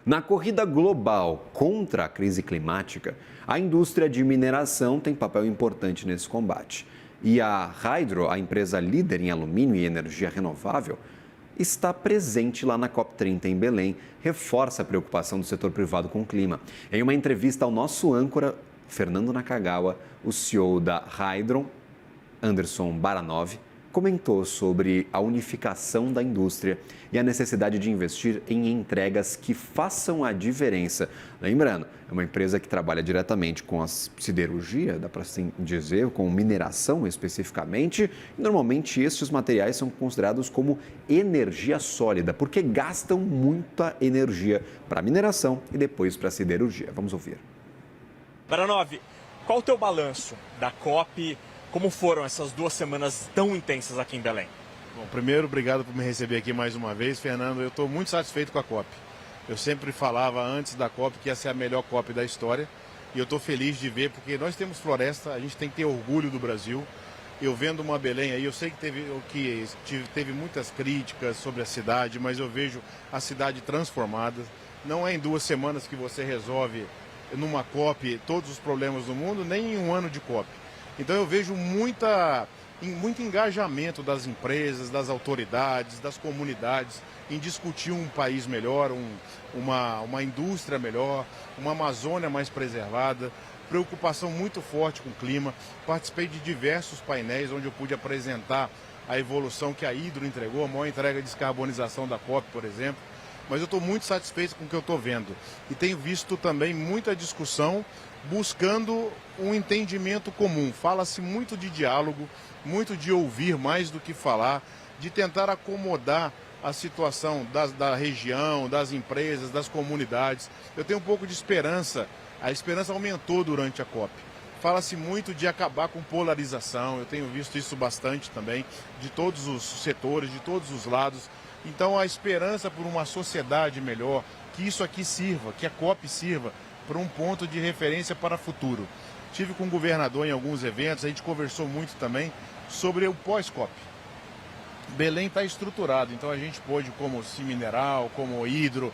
Na corrida global contra a crise climática, a indústria de mineração tem papel importante nesse combate. E a Hydro, a empresa líder em alumínio e energia renovável, está presente lá na COP30 em Belém, reforça a preocupação do setor privado com o clima. Em uma entrevista ao nosso âncora, Fernando Nakagawa, o CEO da Hydro, Anderson Baranov, comentou sobre a unificação da indústria e a necessidade de investir em entregas que façam a diferença. Lembrando, é uma empresa que trabalha diretamente com a siderurgia, dá para assim dizer, com mineração especificamente. E normalmente estes materiais são considerados como energia sólida, porque gastam muita energia para a mineração e depois para a siderurgia. Vamos ouvir. Baranov, qual o teu balanço da COP? Como foram essas 2 semanas tão intensas aqui em Belém? Bom, primeiro, obrigado por me receber aqui mais uma vez, Fernando. Eu estou muito satisfeito com a COP. Eu sempre falava antes da COP que ia ser a melhor COP da história. E eu estou feliz de ver, porque nós temos floresta, a gente tem que ter orgulho do Brasil. Eu vendo uma Belém aí, eu sei que teve muitas críticas sobre a cidade, mas eu vejo a cidade transformada. Não é em 2 semanas que você resolve numa COP todos os problemas do mundo, nem em um ano de COP. Então eu vejo muito engajamento das empresas, das autoridades, das comunidades em discutir um país melhor, uma indústria melhor, uma Amazônia mais preservada, preocupação muito forte com o clima. Participei de diversos painéis onde eu pude apresentar a evolução que a Hydro entregou, a maior entrega de descarbonização da COP, por exemplo. Mas eu estou muito satisfeito com o que eu estou vendo. E tenho visto também muita discussão buscando um entendimento comum. Fala-se muito de diálogo, muito de ouvir mais do que falar, de tentar acomodar a situação da região, das empresas, das comunidades. Eu tenho um pouco de esperança. A esperança aumentou durante a COP. Fala-se muito de acabar com polarização. Eu tenho visto isso bastante também, de todos os setores, de todos os lados. Então a esperança por uma sociedade melhor, que isso aqui sirva, que a COP sirva para um ponto de referência para o futuro. Tive com o governador em alguns eventos, a gente conversou muito também sobre o pós-COP. Belém está estruturado, então a gente pôde, como Cimineral, como Hydro,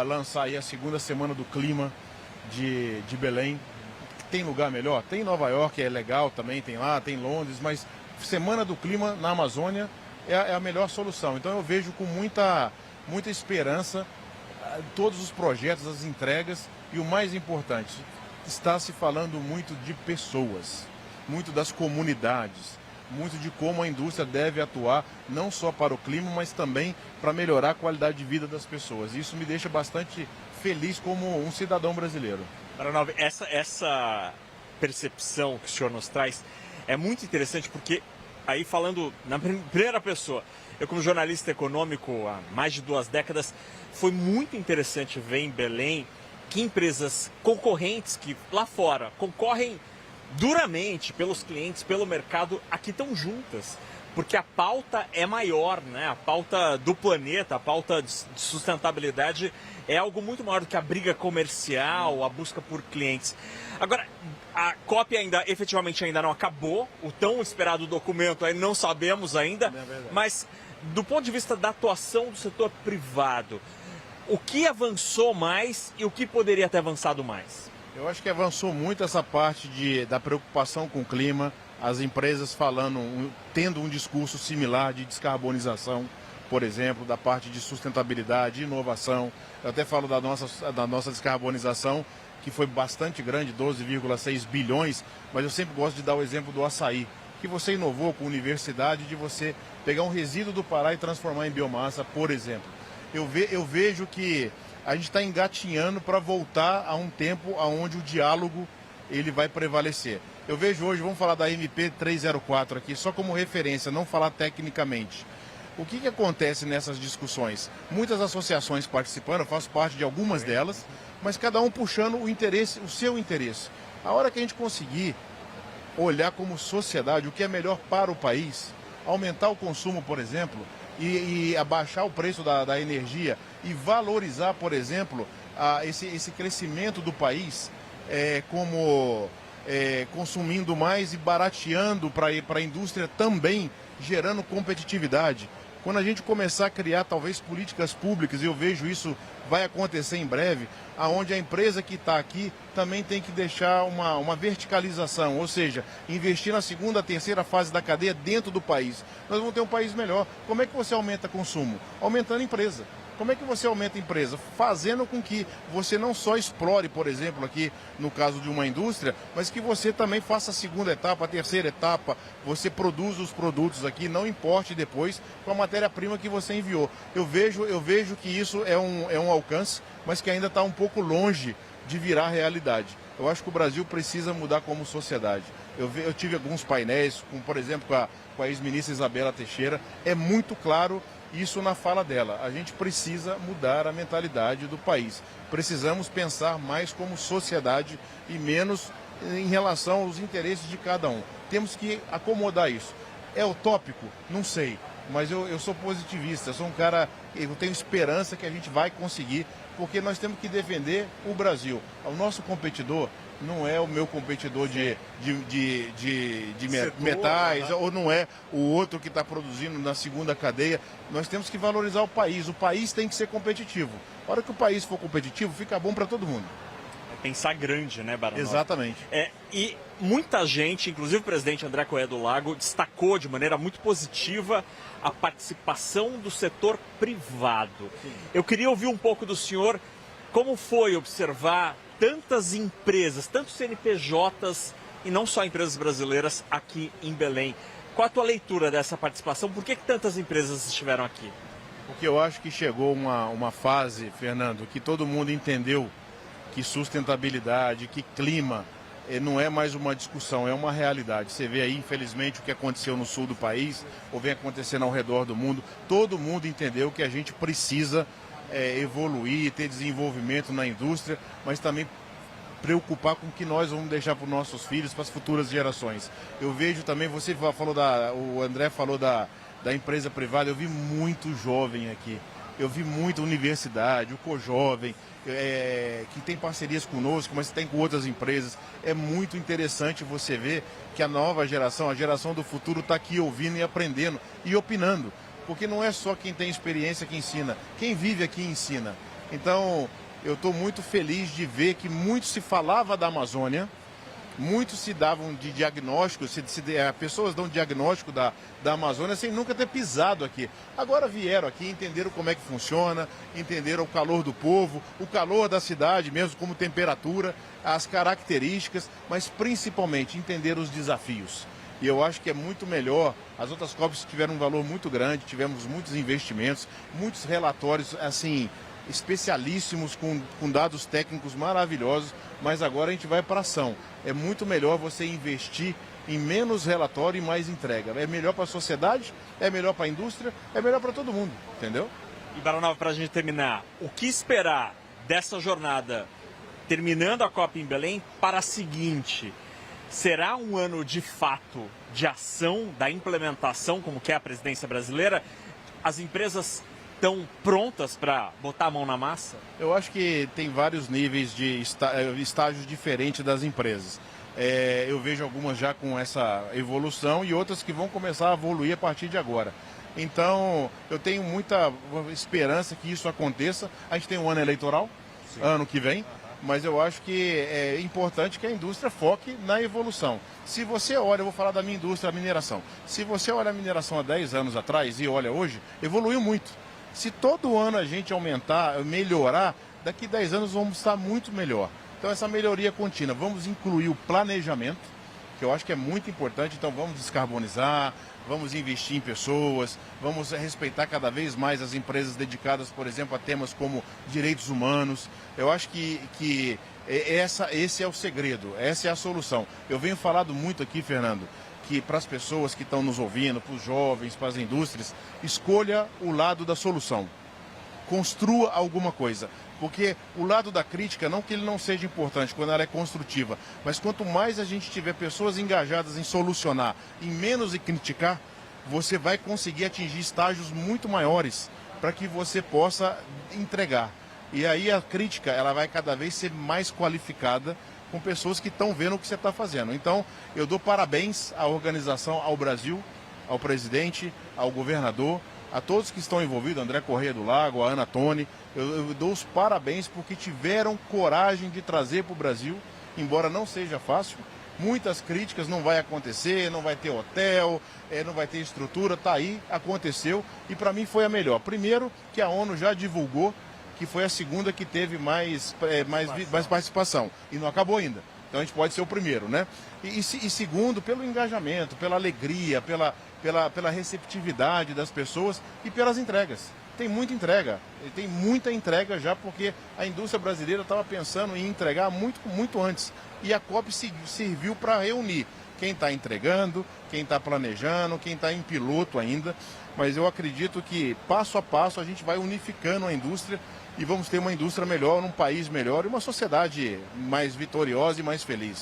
lançar aí a 2ª semana do clima de Belém. Tem lugar melhor? Tem Nova York, é legal também, tem lá, tem Londres, mas Semana do Clima na Amazônia é a melhor solução. Então eu vejo com muita esperança todos os projetos, as entregas e o mais importante, está se falando muito de pessoas, muito das comunidades, muito de como a indústria deve atuar, não só para o clima, mas também para melhorar a qualidade de vida das pessoas. Isso me deixa bastante feliz como um cidadão brasileiro. Baranov, essa percepção que o senhor nos traz é muito interessante porque, aí falando na primeira pessoa, eu como jornalista econômico há mais de 2 décadas, foi muito interessante ver em Belém que empresas concorrentes que lá fora concorrem duramente pelos clientes, pelo mercado, aqui estão juntas. Porque a pauta é maior, né? A pauta do planeta, a pauta de sustentabilidade é algo muito maior do que a briga comercial, a busca por clientes. Agora, a COP efetivamente ainda não acabou, o tão esperado documento aí não sabemos ainda, mas do ponto de vista da atuação do setor privado, o que avançou mais e o que poderia ter avançado mais? Eu acho que avançou muito essa parte da preocupação com o clima, as empresas tendo um discurso similar de descarbonização, por exemplo, da parte de sustentabilidade, inovação. Eu até falo da nossa descarbonização, que foi bastante grande, 12,6 bilhões, mas eu sempre gosto de dar o exemplo do açaí, que você inovou com a universidade de você pegar um resíduo do Pará e transformar em biomassa, por exemplo. Eu vejo que a gente está engatinhando para voltar a um tempo onde o diálogo ele vai prevalecer. Eu vejo hoje, vamos falar da MP 304 aqui, só como referência, não falar tecnicamente. O que acontece nessas discussões? Muitas associações participando, eu faço parte de algumas delas, mas cada um puxando o seu interesse. A hora que a gente conseguir olhar como sociedade o que é melhor para o país, aumentar o consumo, por exemplo, e abaixar o preço da energia e valorizar, por exemplo, esse crescimento do país, consumindo mais e barateando para a indústria também, gerando competitividade. Quando a gente começar a criar talvez políticas públicas, e eu vejo isso vai acontecer em breve, aonde a empresa que está aqui também tem que deixar uma verticalização, ou seja, investir na segunda, terceira fase da cadeia dentro do país. Nós vamos ter um país melhor. Como é que você aumenta consumo? Aumentando a empresa. Como é que você aumenta a empresa? Fazendo com que você não só explore, por exemplo, aqui no caso de uma indústria, mas que você também faça a segunda etapa, a terceira etapa, você produza os produtos aqui, não importe depois com a matéria-prima que você enviou. Eu vejo que isso é um alcance, mas que ainda está um pouco longe de virar realidade. Eu acho que o Brasil precisa mudar como sociedade. Eu tive alguns painéis, como, por exemplo, com a ex-ministra Isabela Teixeira, é muito claro isso na fala dela. A gente precisa mudar a mentalidade do país. Precisamos pensar mais como sociedade e menos em relação aos interesses de cada um. Temos que acomodar isso. É utópico? Não sei. Mas eu sou positivista, eu sou um cara, eu tenho esperança que a gente vai conseguir, porque nós temos que defender o Brasil. O nosso competidor não é o meu competidor de metais, ou não é o outro que está produzindo na segunda cadeia. Nós temos que valorizar o país tem que ser competitivo. A hora que o país for competitivo, fica bom para todo mundo. Pensar grande, né, Baranov? Exatamente. E muita gente, inclusive o presidente André Coelho do Lago, destacou de maneira muito positiva a participação do setor privado. Sim. Eu queria ouvir um pouco do senhor como foi observar tantas empresas, tantos CNPJs e não só empresas brasileiras aqui em Belém. Qual a tua leitura dessa participação? Por que tantas empresas estiveram aqui? Porque eu acho que chegou uma fase, Fernando, que todo mundo entendeu que sustentabilidade, que clima não é mais uma discussão, é uma realidade. Você vê aí, infelizmente, o que aconteceu no sul do país, ou vem acontecendo ao redor do mundo. Todo mundo entendeu que a gente precisa evoluir, ter desenvolvimento na indústria, mas também preocupar com o que nós vamos deixar para os nossos filhos, para as futuras gerações. Eu vejo também, o André falou da empresa privada, eu vi muito jovem aqui. Eu vi muita universidade, o Cojovem, que tem parcerias conosco, mas tem com outras empresas. É muito interessante você ver que a nova geração, a geração do futuro, está aqui ouvindo e aprendendo e opinando. Porque não é só quem tem experiência que ensina, quem vive aqui ensina. Então, eu estou muito feliz de ver que muito se falava da Amazônia, muitos se davam de diagnóstico, pessoas dão diagnóstico da Amazônia sem nunca ter pisado aqui. Agora vieram aqui, entenderam como é que funciona, entenderam o calor do povo, o calor da cidade mesmo, como temperatura, as características, mas principalmente entenderam os desafios. E eu acho que é muito melhor. As outras COPs tiveram um valor muito grande, tivemos muitos investimentos, muitos relatórios, assim, especialíssimos, com dados técnicos maravilhosos, mas agora a gente vai para ação. É muito melhor você investir em menos relatório e mais entrega. É melhor para a sociedade, é melhor para a indústria, é melhor para todo mundo, entendeu? E Baranov, para a gente terminar, o que esperar dessa jornada, terminando a COP em Belém, para a seguinte? Será um ano de fato de ação, da implementação, como que é a presidência brasileira? As empresas estão prontas para botar a mão na massa? Eu acho que tem vários níveis de estágios diferentes das empresas. Eu vejo algumas já com essa evolução e outras que vão começar a evoluir a partir de agora. Então, eu tenho muita esperança que isso aconteça. A gente tem um ano eleitoral, sim, ano que vem, mas eu acho que é importante que a indústria foque na evolução. Se você olha, eu vou falar da minha indústria, a mineração. Se você olha a mineração há 10 anos atrás e olha hoje, evoluiu muito. Se todo ano a gente aumentar, melhorar, daqui 10 anos vamos estar muito melhor. Então essa melhoria contínua, vamos incluir o planejamento, que eu acho que é muito importante. Então vamos descarbonizar, vamos investir em pessoas, vamos respeitar cada vez mais as empresas dedicadas, por exemplo, a temas como direitos humanos. Eu acho que esse é o segredo, essa é a solução. Eu venho falando muito aqui, Fernando, que para as pessoas que estão nos ouvindo, para os jovens, para as indústrias, escolha o lado da solução. Construa alguma coisa. Porque o lado da crítica, não que ele não seja importante quando ela é construtiva, mas quanto mais a gente tiver pessoas engajadas em solucionar e menos em criticar, você vai conseguir atingir estágios muito maiores para que você possa entregar. E aí a crítica, ela vai cada vez ser mais qualificada com pessoas que estão vendo o que você está fazendo. Então, eu dou parabéns à organização, ao Brasil, ao presidente, ao governador, A todos que estão envolvidos, André Corrêa do Lago, a Ana Toni, eu dou os parabéns porque tiveram coragem de trazer para o Brasil, embora não seja fácil. Muitas críticas, não vai acontecer, não vai ter hotel, não vai ter estrutura, tá aí, aconteceu e para mim foi a melhor. Primeiro, que a ONU já divulgou que foi a segunda que teve mais participação e não acabou ainda. Então a gente pode ser o primeiro, né? E segundo, pelo engajamento, pela alegria, pela receptividade das pessoas e pelas entregas. Tem muita entrega já, porque a indústria brasileira estava pensando em entregar muito antes. E a COP serviu para reunir quem está entregando, quem está planejando, quem está em piloto ainda. Mas eu acredito que, passo a passo, a gente vai unificando a indústria e vamos ter uma indústria melhor, um país melhor e uma sociedade mais vitoriosa e mais feliz.